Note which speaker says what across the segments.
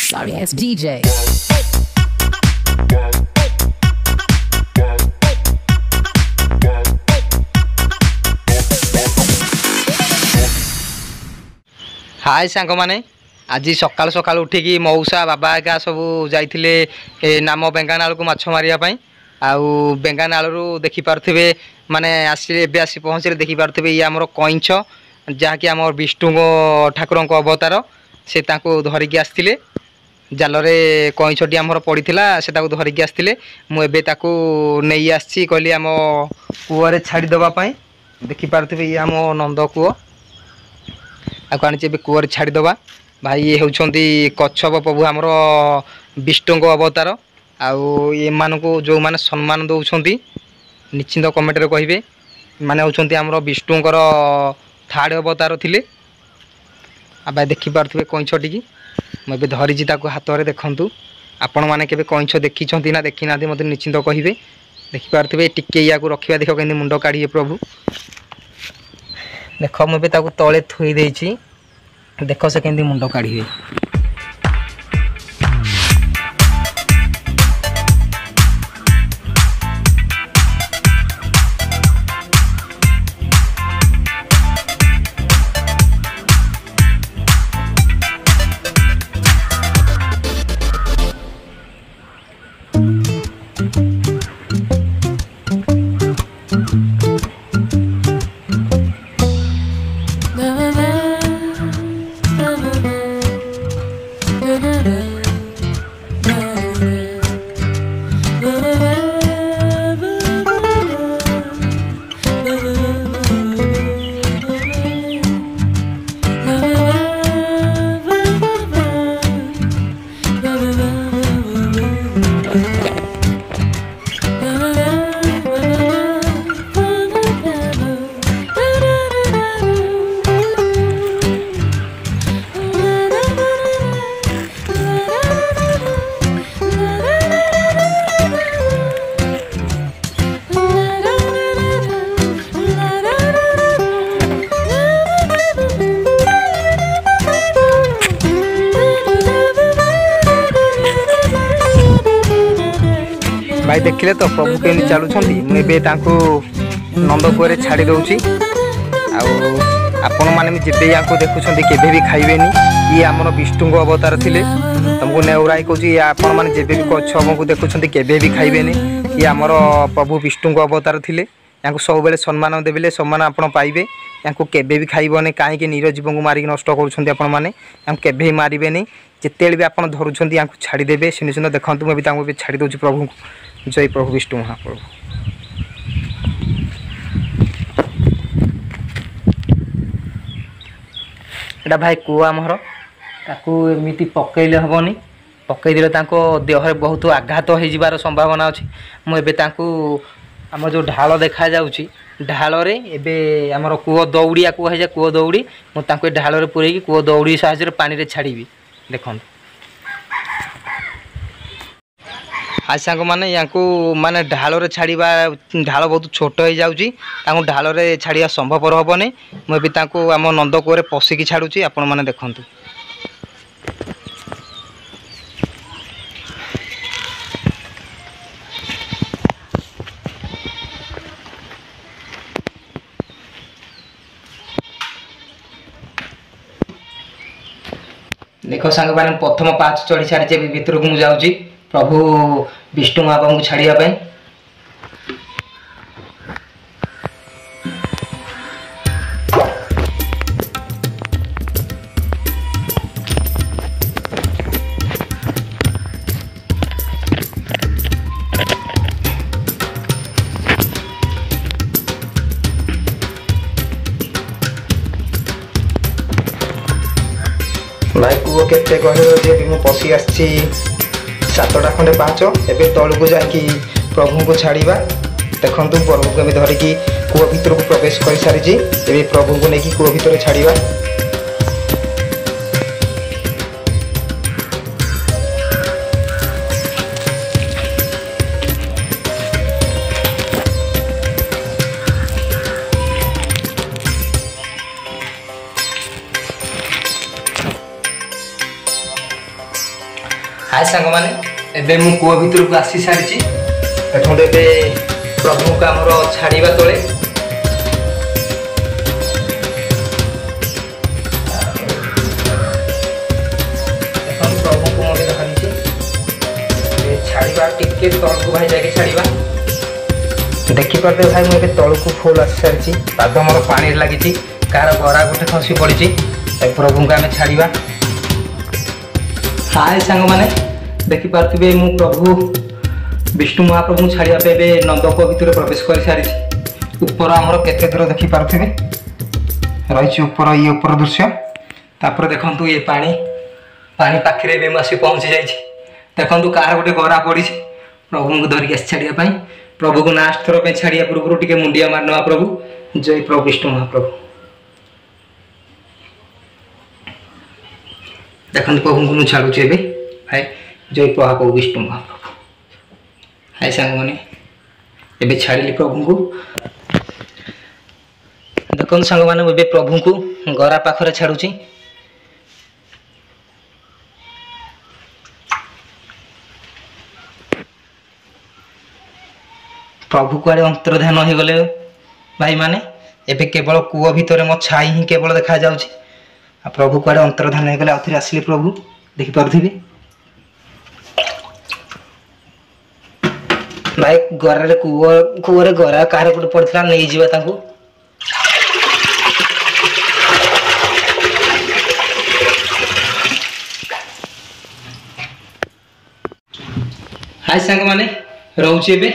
Speaker 1: Sorry ass DJ.
Speaker 2: हाय सांग माने आज सकाल सकाल उठिकी मौसा बाबा एका सब जाइए नाम बेंगानाल को माछ मारिया आउ बेंगानाल देखिपे माने आसिले आसी पहुँचे देखिपे ये आमर कईंछ जहाँकि आम विष्णु ठाकुर अवतार से धरिकी आसते जालरे कईंछटी आमर पड़ा से धरिकी आसते मुझे नहीं आसी कहली आम कूअरे छाड़देवाई देखिपे ये आम नंद कूଅ आनी कूअरे छाड़देवा भाई ये होती कच्छप प्रभु आमर विष्णु अवतार आउ जो मैंने सम्मान दौरान निश्चिंत कमेंट रे कहे माने होती आमर विष्णुकर थर्ड अवतार थिले भाई देखिपे कईंछटी की मुझे धरीची हाथ में देखूँ आपण मैंने कईंछ देखी ना देखी ना मत निश्चिंत कहे देखिपे टिके या रखा देख के मुंड काढ़े प्रभु देख मुझे तले थोई देछि देख से केंदी मुंड काढ़े भाई देखिले तो प्रभु केमी चलुंट मुझे नंद कूअरे छाड़ी दूसरी आपण मैंने जब या देखुं केवे भी खाइबेनी ये आमर विष्णु अवतार थे तुमको नेउराई कहे आपण मैंने जब भी कच्छप को देखुं केवे भी खाइबेनी ये आमर प्रभु विष्णु अवतार थे या सब बेले सम्मान देवे सम्मान आपड़ पाइबे या केवे भी खाइबनी कहीं निर जीवन को मारिक नष्ट करें मारे जिते भी आप धरुंच या छाड़देवे सुनिश्चित देखूँ मुझे छाड़ी दूसरी प्रभु जय प्रभु विष्णु महाप्रभु एटा भाई कूआ आमर एमती पकईले हेनी पकईदे देह बहुत आघात हो संभावना अच्छी मुझे आम जो ढाल देखा ढाल आमर कूଅ दौड़िया कहुए कूଅ दौड़ी मुझे ढाल पूरे कूଅ दौड़ी साहाଯ୍य पानी छाड़ी देखो आज सांग मैंने या माने ढाल छाड़ा ढाल बहुत छोट हो जाऊँगी ढाल छाड़ा संभवपर हेनी मुझे आम नंद कूअरे पशिकी छाड़ुची आपण मैंने देखूँ देख सांग मैंने प्रथम पाँच चढ़ी सारी भितर को मुझे प्रभु विष्णु महाप्रभु को छाड़ापी भाई कूଅ केते कह मु पशि आसी 7टा खंडे पाँच एवं तौक को जाकि प्रभु को छाड़ा देखूँ प्रभु को धरिकी कूଅ भर को प्रवेश कर सारी प्रभु को लेकिन कूଅ भर छाड़ा हाय सांग माने एबे मु कुआ भितर को आसी सारिची एठों एबे प्रभु का हमर छाड़ीबा तळे देखो प्रभु को मोके धरिची ए छाड़ीबा टिके तळ को भाई जाके छाड़ीबा देखि परते भाई मु एबे तळ को फुल आसी सारिची पाद हमर पानी लागिची कार गरा गोटे खसी पड़िची ए प्रभु का हमें छाड़ीबा। हाय सांग माने देखि पार्थिबे मु प्रभु विष्णु महाप्रभु छाड़िया पे नंदक भितर प्रवेश कर सारी ऊपर आमर केते दूर देखि पार्थिबे रही ऊपर ये ऊपर दृश्य तापर देखंतु ये पानी पानी पाखरे बे मासी पहुंची जाइछि देखंतु कार गोटे गरा पड़ी प्रभु को धरिक आस छाड़िया पई प्रभु को लास्ट थर पे छाड़िया पूर्व टिके मुंडिया मारनवा प्रभु जय प्रभु विष्णु महाप्रभु देखंतु प्रभु को छाड़ुछि एबे हाय जय प्रभु विष्णु महाप्रभु। हाय सांग माने एबे छाड़िली प्रभु को देखो सांग माने एबे प्रभु को गरा पाखरे छाड़ुछि प्रभु को अंतर्ध्यान हो गले भाई माने एबे केवल कुओ भितर मो छाई ही केवल देखा जाउछि आ प्रभु को अंतर्ध्यान हो गले आउथि आसिले प्रभु देखि परथिबे भाई गरा कुओरे गरा कार गोटे पड़ता नहीं जीवा तांको हाय सांग माने रहउछि एबे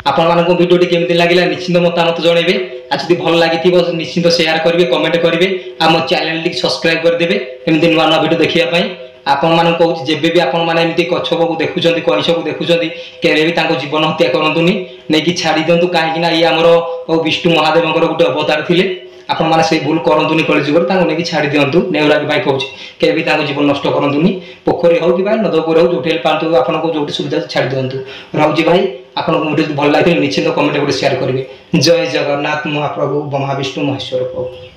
Speaker 2: आपण मानको वीडियोटी केमिति लागिला निश्चित मतामत जणेबे आ जदि भल लागिथिबो निश्चित शेयर करिवे कमेंट करिवे आ मो चैनल टी सब्सक्राइब कर देबे एमिति नुवा नुवा वीडियो देखिया पई आपण मान कहूँ जेबे भी आपण मैंने एमती कच्छप को देखुं कईश को देखुं केवे भी जीवन हत्या करतुनि नहीं छाड़ी दिंतु कहीं ये आमर विष्णु महादेव गोटे अवतार थे आपण मैंने से भूल करतुनि कलिजुगर नहीं छाड़ी दिंतु नेउरागी भाई कहूँ केवे भी जीवन नष्ट करतुनि पोखरी हो कि नदपुर हो जो पातु आपको जो सुविधा छाड़ी दिंतु रोचे भाई आपको वीडियो भल लगे निश्चित कमेंट गोटे शेयर करेंगे। जय जगन्नाथ महाप्रभु महाविष्णु महेश्वर प्रभु।